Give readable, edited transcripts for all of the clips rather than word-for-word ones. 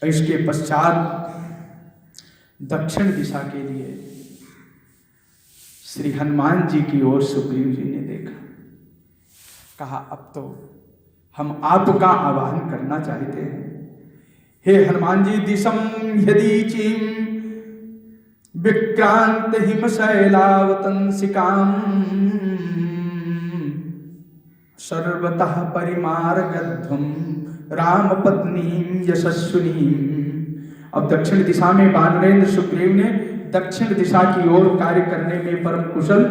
इसके पश्चात दक्षिण दिशा के लिए श्री हनुमान जी की ओर सुग्रीव जी ने देखा, कहा अब तो हम आपका आवाहन करना चाहते हैं। हे हनुमान जी, दिशम यदीचीम विक्रांत हिमशैलावतंसिकाम सर्वतः परिमार्गध्वम राम पत्नी यशस्विनी। अब दक्षिण दिशा में वानरेंद्र सुग्रीव ने दक्षिण दिशा की ओर कार्य करने में परम कुशल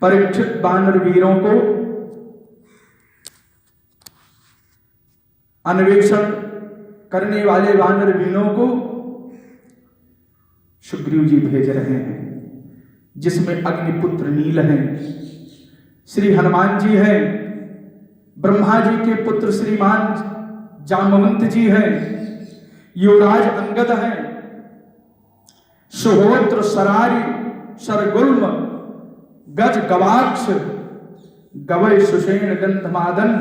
परीक्षित वानर वीरों को अन्वेषण करने वाले वानर वीरों को सुग्रीव जी भेज रहे हैं, जिसमें अग्निपुत्र नील हैं, श्री हनुमान जी हैं, ब्रह्मा जी के पुत्र श्रीमान जामवंत जी हैं, युवराज अंगद हैं, सुहोत्र सरारी सरगुल्म गज गवाक्ष गवय सुषेण गंधमादन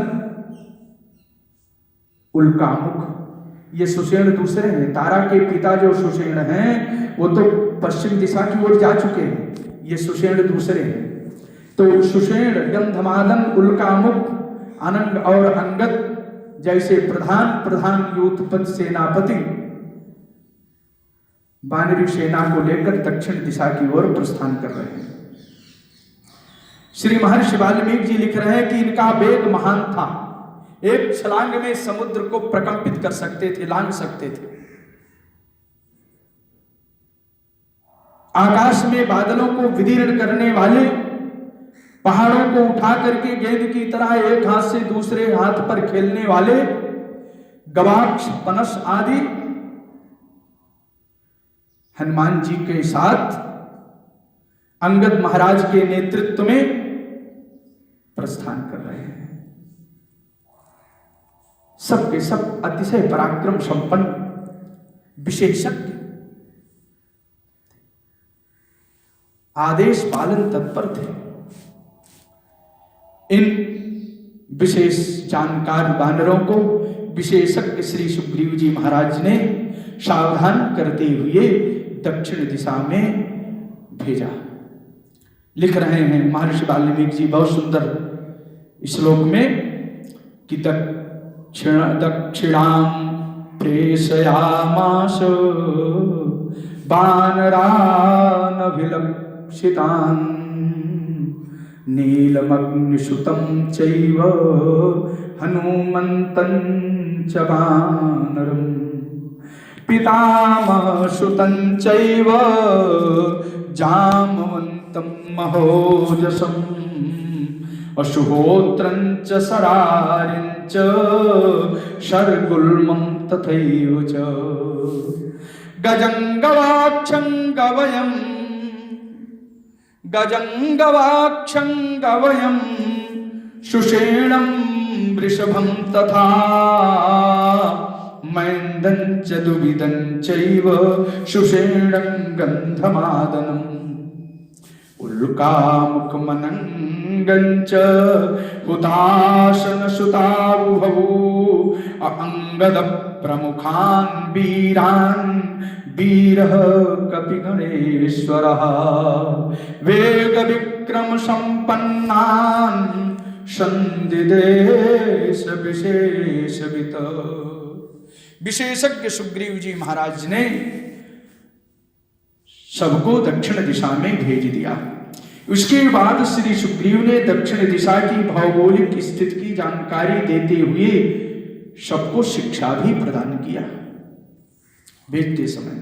उल्कामुख। ये सुषेण दूसरे हैं, तारा के पिता जो सुषेण हैं वो तो पश्चिम दिशा की ओर जा चुके हैं, ये सुषेण दूसरे हैं। तो सुषेण गंधमादन उल्कामुख अनंग और अंगद जैसे प्रधान यूथपति सेनापति वानरी सेना को लेकर दक्षिण दिशा की ओर प्रस्थान कर रहे हैं। श्री महर्षि वाल्मीकि जी लिख रहे हैं कि इनका वेग महान था, एक छलांग में समुद्र को प्रकंपित कर सकते थे, लांग सकते थे। आकाश में बादलों को विदीर्ण करने वाले, पहाड़ों को उठा करके गेंद की तरह एक हाथ से दूसरे हाथ पर खेलने वाले गवाक्ष पनस आदि हनुमान जी के साथ अंगद महाराज के नेतृत्व में प्रस्थान कर रहे हैं। सबके सब अतिशय पराक्रम संपन्न विशेषज्ञ, आदेश पालन तत्पर थे। इन विशेष जानकार वानरों को विशेषज्ञ श्री सुग्रीव जी महाराज ने सावधान करते हुए दक्षिण दिशा में भेजा। लिख रहे हैं महर्षि वाल्मीकि जी बहुत सुंदर श्लोक में कि दक्षिणाम प्रेषयामास वानरान अभिलक्षितान् नीलमग्निसुतं चैव हनुमन्तं च वानरम् पितामहसुतं चैव जामवन्तं महोजसम् अशुहोत्रं च सरारिं च शर्गुल्मं तथैव च गजङ्गवाक्षं गवयं सुषेणं वृषभं तथा मैन्दं च दुविदं चैव सुषेणं गन्धमादनम् उल्कामुखमनङ्गं च हुताशनसुतावुभौ अङ्गद प्रमुखान् वीरान् वीरः कपिगणेश्वरः वेग विक्रम संपन्नान् संदिदेश विशेषवित। विशेषज्ञ सुग्रीव जी महाराज ने सबको दक्षिण दिशा में भेज दिया। उसके बाद श्री सुग्रीव ने दक्षिण दिशा की भौगोलिक स्थिति की जानकारी देते हुए सबको शिक्षा भी प्रदान किया। भेजते समय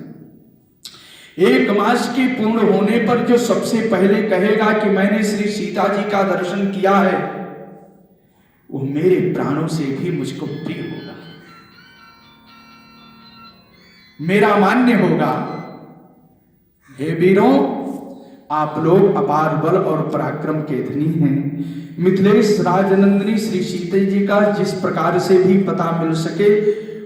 1 मास के पूर्ण होने पर जो सबसे पहले कहेगा कि मैंने श्री सीता जी का दर्शन किया है, वो मेरे प्राणों से भी मुझको प्रिय होगा, मेरा मान्य होगा। हे वीरों, आप लोग अपार बल और पराक्रम के धनी हैं। मिथिलेश राजनंदिनी श्री सीता जी का जिस प्रकार से भी पता मिल सके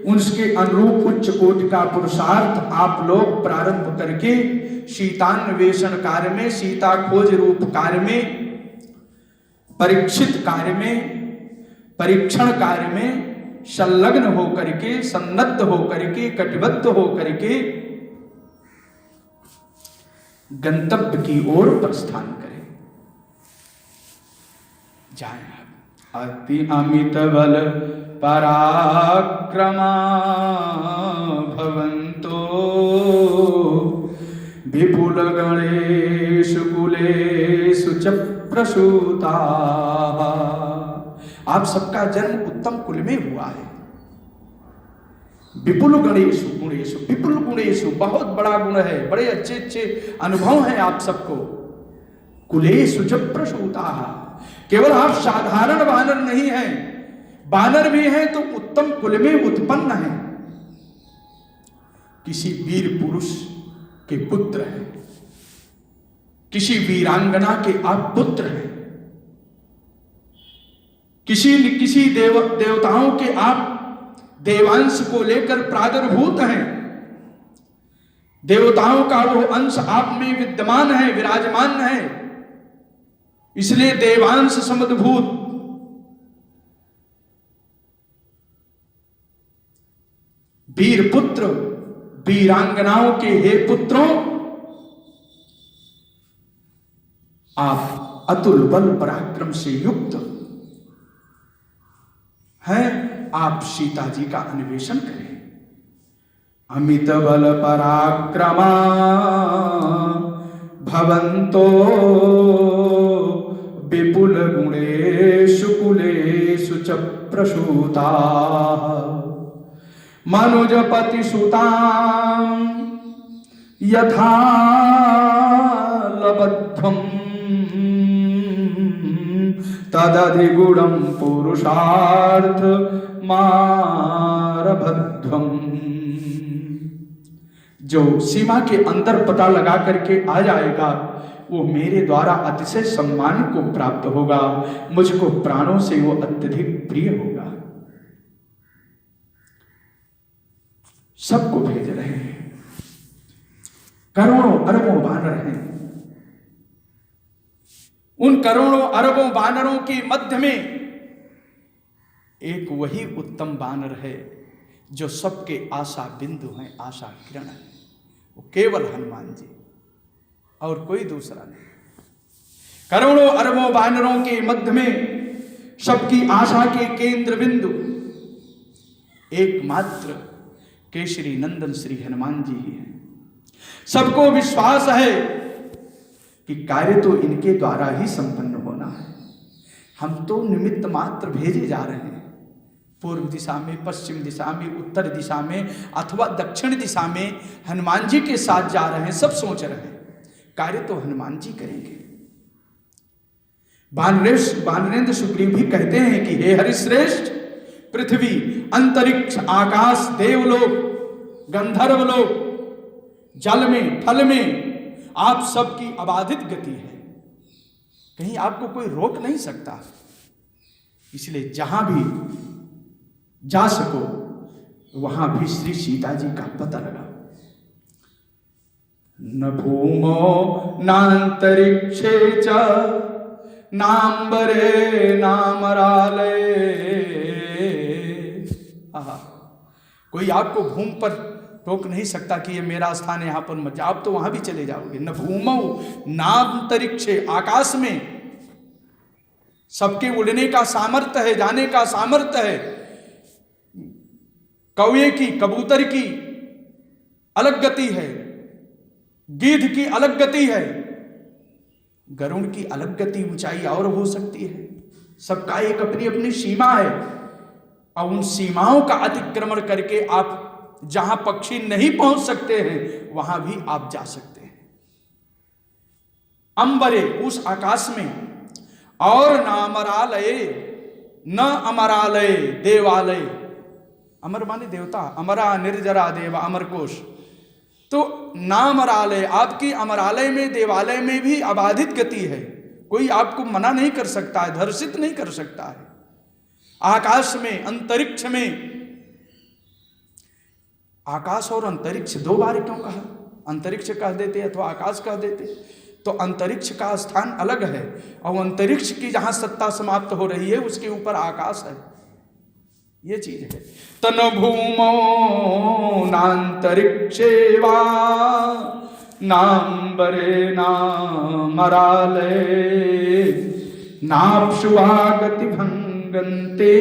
उसके अनुरूप उच्च कोटि का पुरुषार्थ आप लोग प्रारंभ करके सीतान्वेषण कार्य में, सीता खोज रूप कार्य में, परीक्षित कार्य में, परीक्षण कार्य में संलग्न होकर के, सन्नद्ध होकर के, कटिबद्ध होकर के गंतव्य की ओर प्रस्थान करें। जाएं आप। अति अमित बल पराक्रमा भवन्तो विपुल गणेशु कुलेषु च प्रसूता। आप सबका जन्म उत्तम कुल में हुआ है। विपुल गणेशु गुणेशु, विपुल गुणेशु बहुत बड़ा गुण है, बड़े अच्छे अच्छे अनुभव हैं आप सबको। कुलेषु च प्रसूता, केवल आप साधारण वानर नहीं हैं, वानर भी हैं तो उत्तम कुल में उत्पन्न हैं। किसी वीर पुरुष के पुत्र हैं, किसी वीरांगना के आप पुत्र हैं, किसी देवताओं के आप देवांश को लेकर प्रादुर्भूत हैं। देवताओं का वो अंश आप में विद्यमान है, विराजमान है, इसलिए देवांश समुद्भूत वीर पुत्र, वीरांगनाओं के हे पुत्रों, आप अतुल बल पराक्रम से युक्त हैं। आप सीता जी का अन्वेषण करें। अमित बल पराक्रमा भवन्तो विपुल गुणेषु कुलेषु च प्रसूता। मनुजपति सुतां यथा लबध्वम् तदधिगुणं पुरुषार्थ मारभध्वम्। जो सीमा के अंदर पता लगा करके आ जाएगा वो मेरे द्वारा अतिशय सम्मान को प्राप्त होगा, मुझको प्राणों से वो अत्यधिक प्रिय होगा। सबको भेज रहे हैं, करोड़ों अरबों वानर हैं। उन करोड़ों अरबों वानरों के मध्य में एक वही उत्तम वानर है जो सबके आशा बिंदु हैं, आशा किरण है। वो केवल हनुमान जी और कोई दूसरा नहीं। करोड़ों अरबों वानरों के मध्य में सबकी आशा के केंद्र बिंदु एकमात्र केसरी नंदन श्री हनुमान जी ही हैं। सबको विश्वास है कि कार्य तो इनके द्वारा ही संपन्न होना है। हम तो निमित्त मात्र भेजे जा रहे हैं। पूर्व दिशा में, पश्चिम दिशा में, उत्तर दिशा में अथवा दक्षिण दिशा में हनुमान जी के साथ जा रहे हैं। सब सोच रहे हैं कार्य तो हनुमान जी करेंगे। वानरेंद्र सुग्रीव भी कहते हैं कि हे हरिश्रेष्ठ, पृथ्वी, अंतरिक्ष, आकाश, देवलोक, गंधर्वलोक, जल में, थल में आप सबकी अबाधित गति है, कहीं आपको कोई रोक नहीं सकता। इसलिए जहां भी जा सको वहां भी श्री सीता जी का पता लगा। न भूमो नांतरिक्षे च नाम्बरे नामरालय। कोई आपको भूमि पर रोक नहीं सकता कि ये मेरा स्थान है, यहां पर मत जाओ। आप तो वहां भी चले जाओगे। न भूमौ नांतरिक्षे, आकाश में सबके उड़ने का सामर्थ्य है, जाने का सामर्थ्य है। कौवे की, कबूतर की अलग गति है, गिद्ध की अलग गति है, गरुड़ की अलग गति, ऊंचाई और हो सकती है। सबका एक अपनी अपनी सीमा है और उन सीमाओं का अतिक्रमण करके आप जहां पक्षी नहीं पहुंच सकते हैं वहां भी आप जा सकते हैं। अंबरे, उस आकाश में, और नामरालय, न अमरालय, देवालय। अमर माने देवता, अमरा निर्जरा देवा, अमरकोश। तो नामरालय, आपकी अमरालय में, देवालय में भी अबाधित गति है। कोई आपको मना नहीं कर सकता है, धर्षित नहीं कर सकता है। आकाश में, अंतरिक्ष में, आकाश और अंतरिक्ष दो बार क्यों कहा? अंतरिक्ष कह देते अथवा आकाश कह देते तो अंतरिक्ष का स्थान अलग है और अंतरिक्ष की जहां सत्ता समाप्त हो रही है उसके ऊपर आकाश है। ये चीज है। तन भूमो नांतरिक्षे वा नाम्बरे नामराले नाप्सुवागति भंगन्ते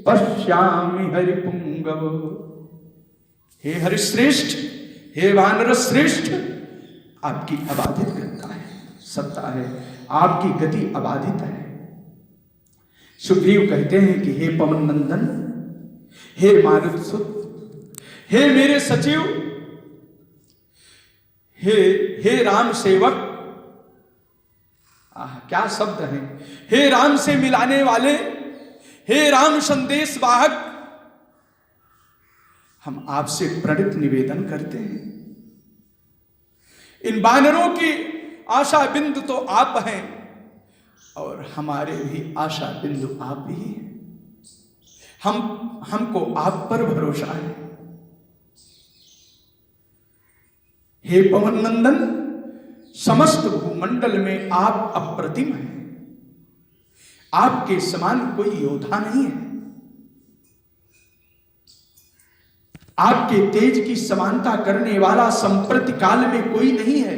पश्यामि हरिपुंगव। हे हरिश्रेष्ठ, हे वानर श्रेष्ठ, आपकी अबाधित गति है, सत्ता है, आपकी गति अबाधित है। सुग्रीव कहते हैं कि हे पवन नंदन, हे मारुत सुत, हे मेरे सचिव, हे राम सेवक, क्या शब्द हैं, हे राम से मिलाने वाले, हे राम संदेश वाहक, हम आपसे प्रणित निवेदन करते हैं। इन वानरों की आशा बिंदु तो आप हैं और हमारे भी आशा बिंदु आप ही हैं। हमको आप पर भरोसा है। हे पवन नंदन, समस्त भूमंडल में आप अप्रतिम हैं। आपके समान कोई योद्धा नहीं है। आपके तेज की समानता करने वाला संप्रति काल में कोई नहीं है।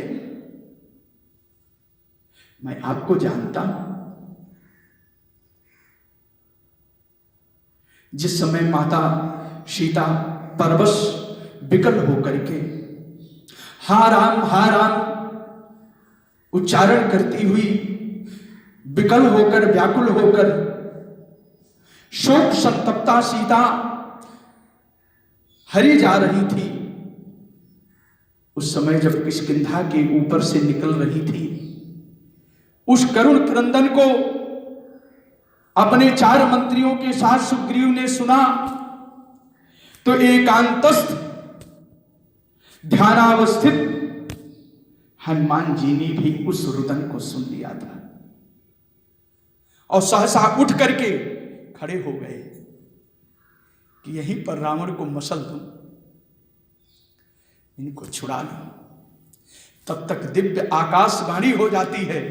मैं आपको जानता हूं। जिस समय माता सीता परवश विकल होकर के हा राम उच्चारण करती हुई, विकल होकर, व्याकुल होकर, शोक संतप्ता सीता हरी जा रही थी, उस समय जब किष्किंधा के ऊपर से निकल रही थी, उस करुण क्रंदन को अपने 4 मंत्रियों के साथ सुग्रीव ने सुना तो एकांतस्थ ध्यानावस्थित हनुमान जी ने भी उस रुदन को सुन लिया था और सहसा उठ करके खड़े हो गए कि यहीं पर रावण को मसल दूं, इनको छुड़ा लूं। तब तक दिव्य आकाशवाणी हो जाती है,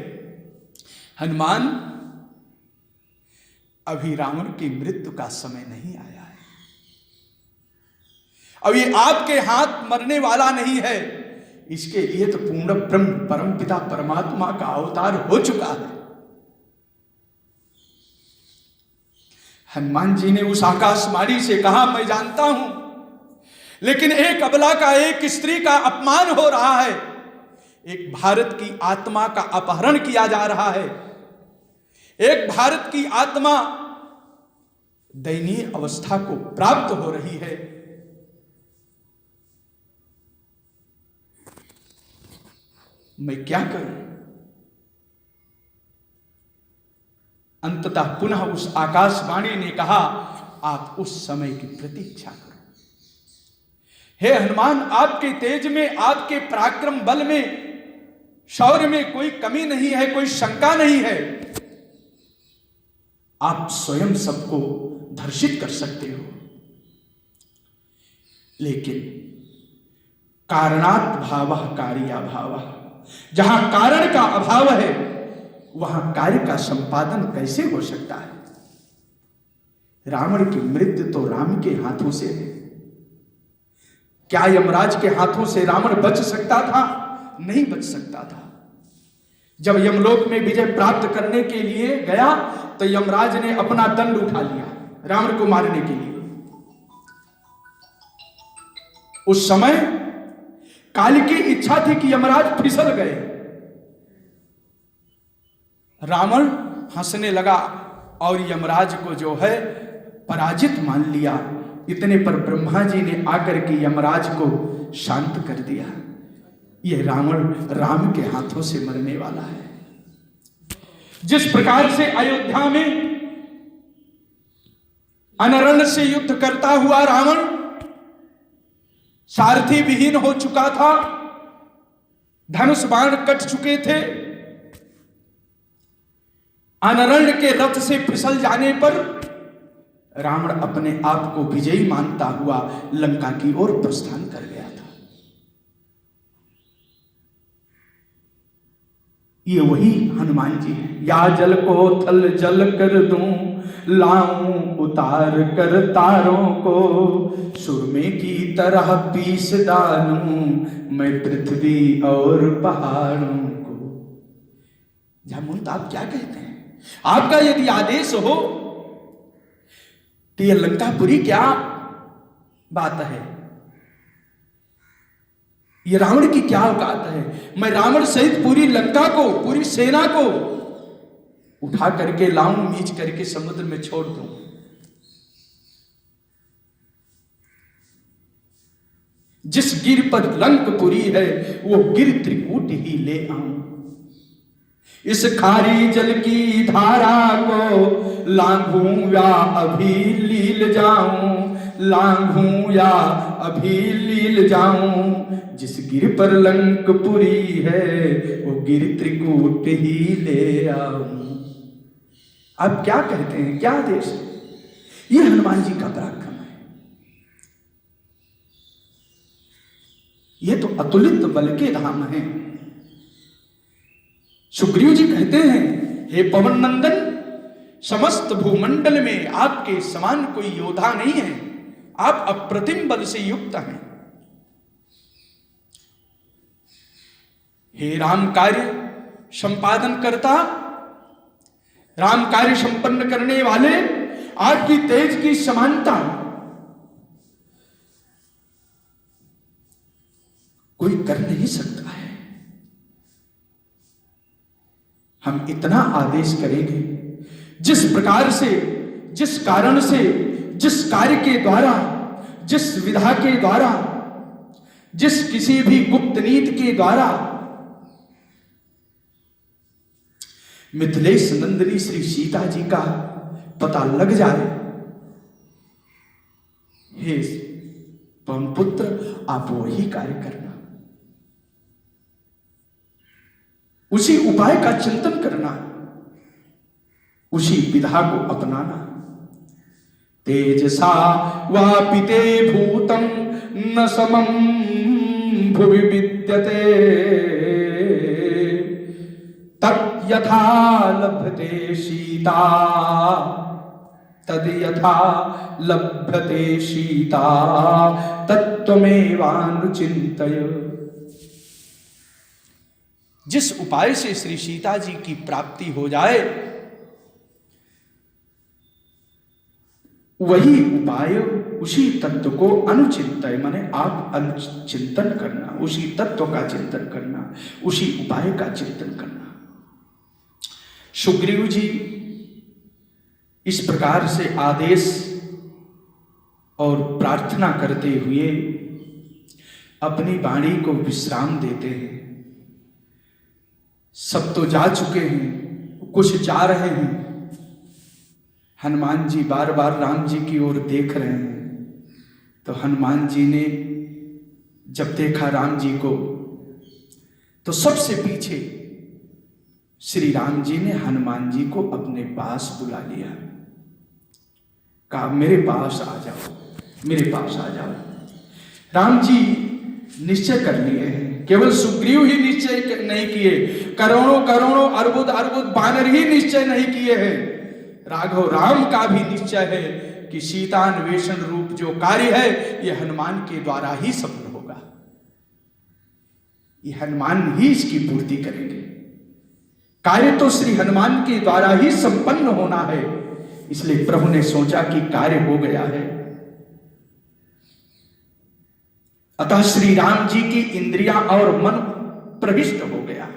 हनुमान, अभी रावण की मृत्यु का समय नहीं आया है। अब ये आपके हाथ मरने वाला नहीं है, इसके लिए तो पूर्ण ब्रह्म परम पिता परमात्मा का अवतार हो चुका है। हनुमान जी ने उस आकाशवाणी से कहा, मैं जानता हूं, लेकिन एक अबला का, एक स्त्री का अपमान हो रहा है, एक भारत की आत्मा का अपहरण किया जा रहा है, एक भारत की आत्मा दयनीय अवस्था को प्राप्त हो रही है। मैं क्या करूं? अंततः पुनः उस आकाशवाणी ने कहा, आप उस समय की प्रतीक्षा करो। हे हनुमान, आपके तेज में, आपके पराक्रम बल में, शौर्य में कोई कमी नहीं है, कोई शंका नहीं है। आप स्वयं सबको धर्षित कर सकते हो, लेकिन कारणात् भावः कार्या भावः, जहां कारण का अभाव है वहां कार्य का संपादन कैसे हो सकता है? रावण की मृत्यु तो राम के हाथों से है। क्या यमराज के हाथों से रावण बच सकता था? नहीं बच सकता था। जब यमलोक में विजय प्राप्त करने के लिए गया तो यमराज ने अपना दंड उठा लिया रावण को मारने के लिए। उस समय काल की इच्छा थी कि यमराज फिसल गए। रावण हंसने लगा और यमराज को जो है पराजित मान लिया। इतने पर ब्रह्मा जी ने आकर के यमराज को शांत कर दिया। यह रावण राम के हाथों से मरने वाला है। जिस प्रकार से अयोध्या में अनरण से युद्ध करता हुआ रावण सारथी विहीन हो चुका था, धनुष बाण कट चुके थे, अनरण के रथ से फिसल जाने पर रावण अपने आप को विजयी मानता हुआ लंका की ओर प्रस्थान कर गया था। ये वही हनुमान जी है। या जल को थल जल कर दूं, लाऊं उतार कर तारों को, सुरमे की तरह पीस डालूं मैं पृथ्वी और पहाड़ों को। जामुन, आप क्या कहते हैं? आपका यदि आदेश हो तो यह लंकापुरी क्या बात है? ये रावण की क्या औकात है? मैं रावण सहित पूरी लंका को, पूरी सेना को उठा करके लाऊं, नीच करके समुद्र में छोड़ दूं। जिस गिर पर लंकपुरी है वो गिर त्रिकूट ही ले आऊं। इस खारी जल की धारा को लांघूं या अभी लील जाऊं, लांघूं या अभी लील जाऊं। जिस गिर पर लंकपुरी है वो गिर त्रिकूट ही ले आऊं। आप क्या कहते हैं? क्या आदेश है? ये हनुमान जी का पराक्रम है। ये तो अतुलित बल के धाम है। सुग्रीव जी कहते हैं, हे पवन नंदन, समस्त भूमंडल में आपके समान कोई योद्धा नहीं है। आप अप्रतिम बल से युक्त हैं। हे राम कार्य संपादन करता, राम कार्य संपन्न करने वाले, आपकी तेज की समानता कोई कर नहीं सकता है। हम इतना आदेश करेंगे, जिस प्रकार से, जिस कारण से, जिस कार्य के द्वारा, जिस विधा के द्वारा, जिस किसी भी गुप्त नीति के द्वारा मिथिलेश नंदिनी श्री सीता जी का पता लग जाए, हे पवन पुत्र, आप वही कार्य करना, उसी उपाय का चिंतन करना, उसी विधा को अपनाना। तेजसा वापिते भूतम न समम भुवि विद्यते, तत् यथा लभते सीता, तद यथा लभते सीता, तत्त्वमेवानुचिन्तय। जिस उपाय से श्री सीता जी की प्राप्ति हो जाए, वही उपाय, उसी तत्व को अनुचिंतय, माने आप अनुचिंतन करना, उसी तत्व का चिंतन करना, उसी उपाय का चिंतन करना। सुग्रीव जी इस प्रकार से आदेश और प्रार्थना करते हुए अपनी वाणी को विश्राम देते हैं। सब तो जा चुके हैं, कुछ जा रहे हैं। हनुमान जी बार बार राम जी की ओर देख रहे हैं। तो हनुमान जी ने जब देखा राम जी को, तो सबसे पीछे श्री राम जी ने हनुमान जी को अपने पास बुला लिया। कहा, मेरे पास आ जाओ, मेरे पास आ जाओ। राम जी निश्चय कर लिए हैं। केवल सुग्रीव ही निश्चय नहीं किए, करोड़ों करोड़ों अरबुद अरबुद बानर ही निश्चय नहीं किए हैं। राघव राम का भी निश्चय है कि सीतान्वेषण रूप जो कार्य है, यह हनुमान के द्वारा ही सफल होगा। ये हनुमान ही इसकी पूर्ति करेंगे। कार्य तो श्री हनुमान के द्वारा ही संपन्न होना है। इसलिए प्रभु ने सोचा कि कार्य हो गया है। अतः श्री राम जी की इंद्रियां और मन प्रविष्ट हो गया।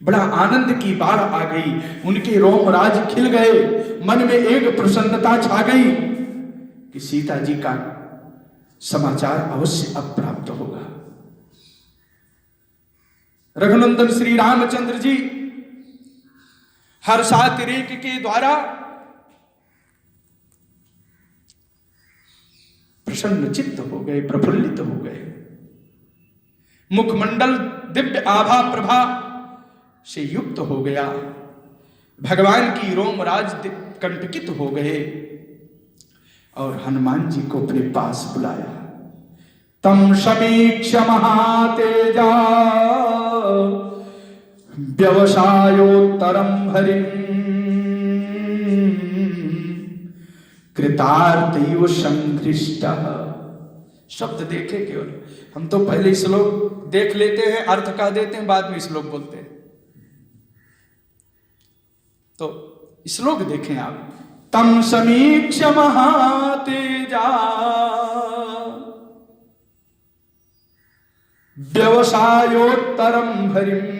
बड़ा आनंद की बाढ़ आ गई, उनके रोमराज खिल गए, मन में एक प्रसन्नता छा गई कि सीता जी का समाचार अवश्य अब प्राप्त होगा। रघुनंदन श्री रामचंद्र जी हर्षातिरेक के द्वारा प्रसन्न चित्त हो गए, प्रफुल्लित हो गए। मुखमंडल दिव्य आभा प्रभा से युक्त हो गया। भगवान की रोमराज कंटकित हो गए और हनुमान जी को अपने पास बुलाया। तम समीक्ष महातेजा व्यवसायोत्तरम हरिम कृतार्थैव संघृष्टः। शब्द देखे केवल, हम तो पहले श्लोक देख लेते हैं, अर्थ कह देते हैं, बाद में श्लोक बोलते हैं। तो श्लोक देखें आप। तम समीक्ष महातेजा व्यवसायोत्तरम भरिम।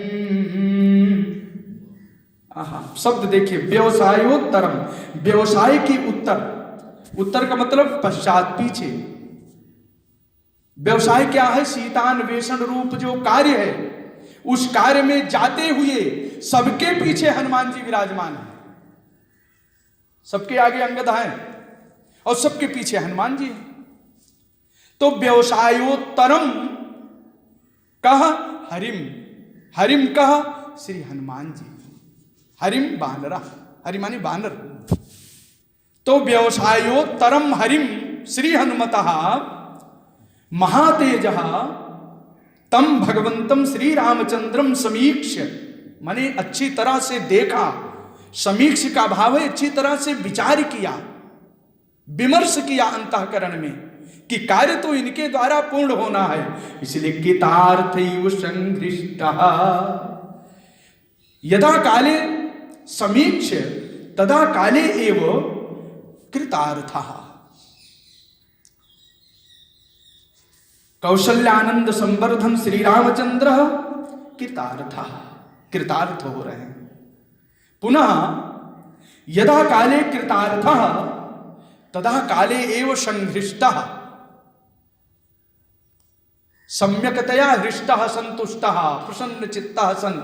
शब्द देखिए, व्यवसायोत्तरम, व्यवसाय की उत्तर, उत्तर का मतलब पश्चात, पीछे। व्यवसाय क्या है? सीतान्वेषण रूप जो कार्य है, उस कार्य में जाते हुए सबके पीछे हनुमान जी विराजमान है। सबके आगे अंगद है और सबके पीछे हनुमान जी है। तो व्यवसायोत्तरम कहा हरिम, हरिम कहा श्री हनुमान जी। हरिम बानरा, हरि मानी बानर। तो व्यवसायोत्तरम हरिम श्री हनुमतः महातेजः तम भगवंतम श्री रामचंद्रम समीक्ष्य, माने अच्छी तरह से देखा। समीक्ष का भाव है अच्छी तरह से विचार किया, विमर्श किया अंतःकरण में कि कार्य तो इनके द्वारा पूर्ण होना है, इसलिए कृतार्थैव संघृष्टः। यदा काले समीक्ष तदा काले एव कृतार्थः। कौशल्यानंद संवर्धन श्री रामचंद्र कृतार्थः, कृतार्थ हो रहे हैं। पुनः यदा काले कृतार्थः तदा काले एव संघृष्टः। सम्यकतया हृष्टः संतुष्टः प्रसन्न चित्तः सन,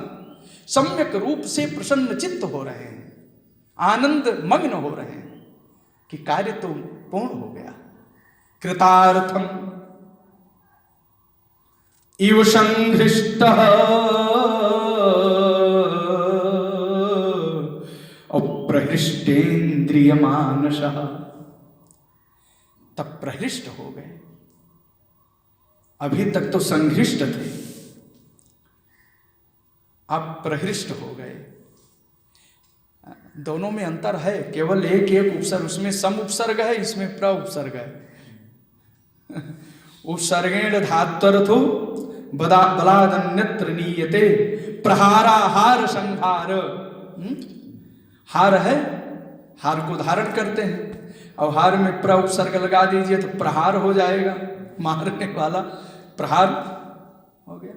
सम्यक रूप से प्रसन्न चित्त हो रहे हैं, आनंद मग्न हो रहे हैं कि कार्य तो पूर्ण हो गया। कृतार्थम इव संघृष्टः अप्रहृष्टेन्द्रिय मानसः। तब प्रहृष्ट हो गए, अभी तक तो संघृष्ट थे, अब प्रहृष्ट हो गए। दोनों में अंतर है, केवल एक एक उपसर्ग, उसमें सम उपसर्ग है, इसमें प्र उपसर्ग है। उपसर्गेण धात्वर्थो बलादन्यत्र नीयते प्रहारा हार संहार। हार है, हार को धारण करते हैं, और हार में प्र उपसर्ग लगा दीजिए तो प्रहार हो जाएगा, मारने वाला प्रहार हो गया।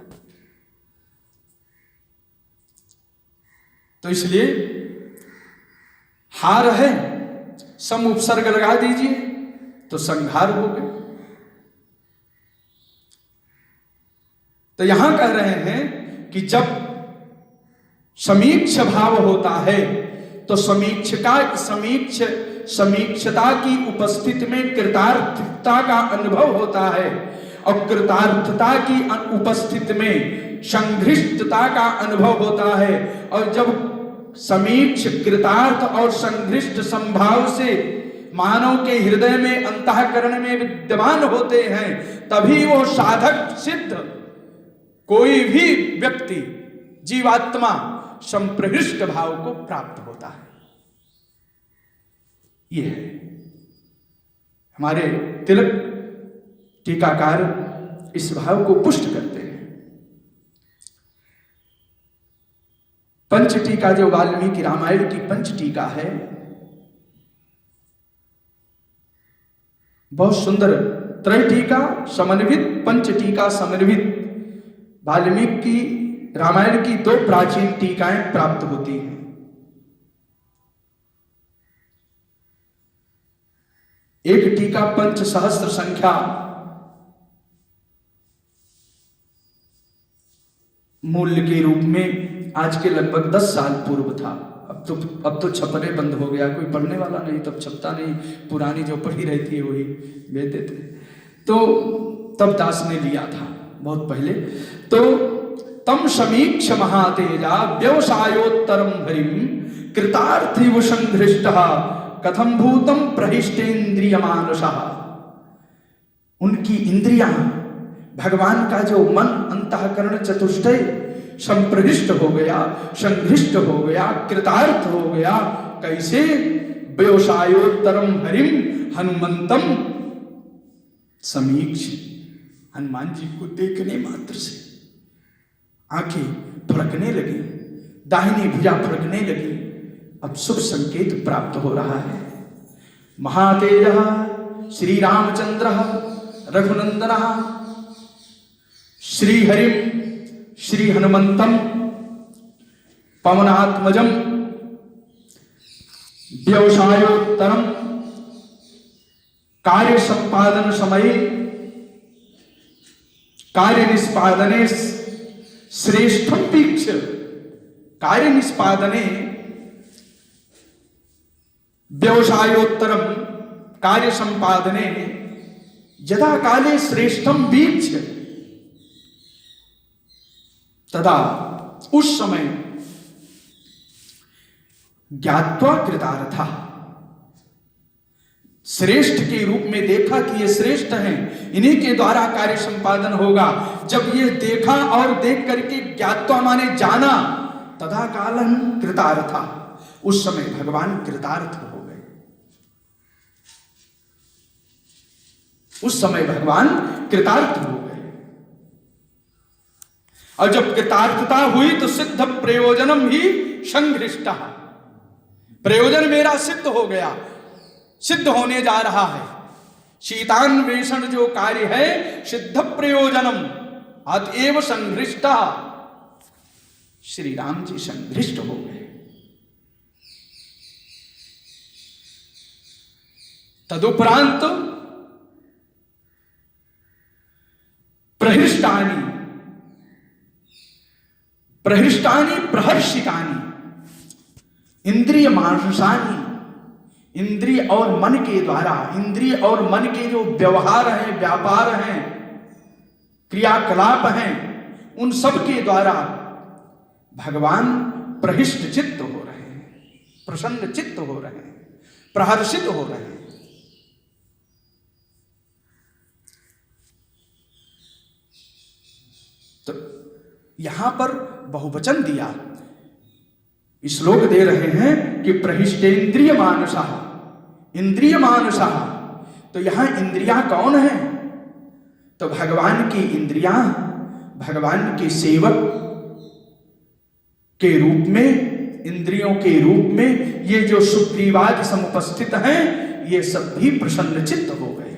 तो इसलिए हार है, सम उपसर्ग लगा दीजिए तो संहार हो गए। तो यहां कह रहे हैं कि जब समीक्ष भाव होता है तो समीक्षता की उपस्थिति में कृतार्थता का अनुभव होता है, और कृतार्थता की उपस्थिति में संघृष्टता का अनुभव होता है। और जब समीक्ष, कृतार्थ और संघृष्ट संभाव से मानव के हृदय में, अंतःकरण में विद्यमान होते हैं, तभी वो साधक सिद्ध कोई भी व्यक्ति, जीवात्मा संप्रहृष्ट भाव को प्राप्त होता है। यह है हमारे तिलक टीकाकार इस भाव को पुष्ट करते हैं। पंच टीका जो वाल्मीकि रामायण की पंच टीका है, बहुत सुंदर त्रय टीका समन्वित, पंच टीका समन्वित वाल्मीकि रामायण की दो प्राचीन टीकाएं प्राप्त होती हैं। एक टीका पंच सहस्त्र संख्या मूल्य के रूप में आज के लगभग 10 साल पूर्व था। अब तो छपने बंद हो गया, कोई पढ़ने वाला नहीं, तब छपता नहीं, पुरानी जो पढ़ी रहती है वही भेज देते। तो तब दास ने लिया था बहुत पहले। तो तम समीक्ष महातेजा व्यवसायोत्तरम हरिम कृतार्थिव संघृष्टः कथम भूतम प्रहिष्टेन्द्रिय मानसः। उनकी इंद्रियां, भगवान का जो मन, अंतःकरण चतुष्टय संप्रहिष्ट हो गया, संघृष्ट हो गया, कृतार्थ हो गया। कैसे? व्यवसायोत्तरम हरिम हनुमंतम समीक्ष। हनुमान जी को देखने मात्र से आंखें फड़कने लगी, दाहिनी भुजा फड़कने लगी। अब शुभ संकेत प्राप्त हो रहा है। महातेज श्री रामचंद्र रघुनंदन श्री हरिम श्री हनुमंतम पवनात्मजम व्यवसायोत्तरम कार्य संपादन समय कार्य निष्पादने श्रेष्ठम वीक्ष। कार्य निष्पादने व्यवसायोत्तरम कार्य संपादने यदा काले श्रेष्ठम वीक्ष तदा उस समय ज्ञात्वा कृतार्था, श्रेष्ठ के रूप में देखा कि ये श्रेष्ठ हैं, इन्हीं के द्वारा कार्य संपादन होगा। जब ये देखा और देख करके ज्ञात्वा माने जाना, तदा कालम कृतार्था, उस समय भगवान कृतार्थ हो गए। उस समय भगवान कृतार्थ हो गए। और जब कृतार्थता हुई तो सिद्ध प्रयोजनम ही संघृष्ट, प्रयोजन मेरा सिद्ध हो गया, सिद्ध होने जा रहा है। शीतान्वेषण जो कार्य है सिद्ध प्रयोजनम, अतएव संघृष्ट, श्री राम जी संघृष्ट हो गए। तदुपरांत प्रहृष्टानि प्रहृष्टानि प्रहर्षितानि इंद्रिय मानसानि, इंद्रिय और मन के द्वारा, इंद्रिय और मन के जो व्यवहार हैं, व्यापार हैं, क्रियाकलाप हैं, उन सब के द्वारा भगवान प्रहृष्ट चित्त हो रहे हैं, प्रसन्न चित्त हो रहे हैं, प्रहर्षित हो रहे हैं। तो यहां पर बहुवचन दिया, श्लोक दे रहे हैं कि प्रहिष्टेन्द्रिय मानसः, इंद्रिय मानसः। तो यहां इंद्रियां कौन है? तो भगवान की इंद्रियां भगवान के सेवक के रूप में, इंद्रियों के रूप में ये जो सुग्रीवादि समुपस्थित हैं, ये सब भी प्रसन्न चित्त हो गए,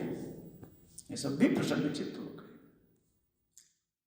ये सब भी प्रसन्न चित्त हो गए।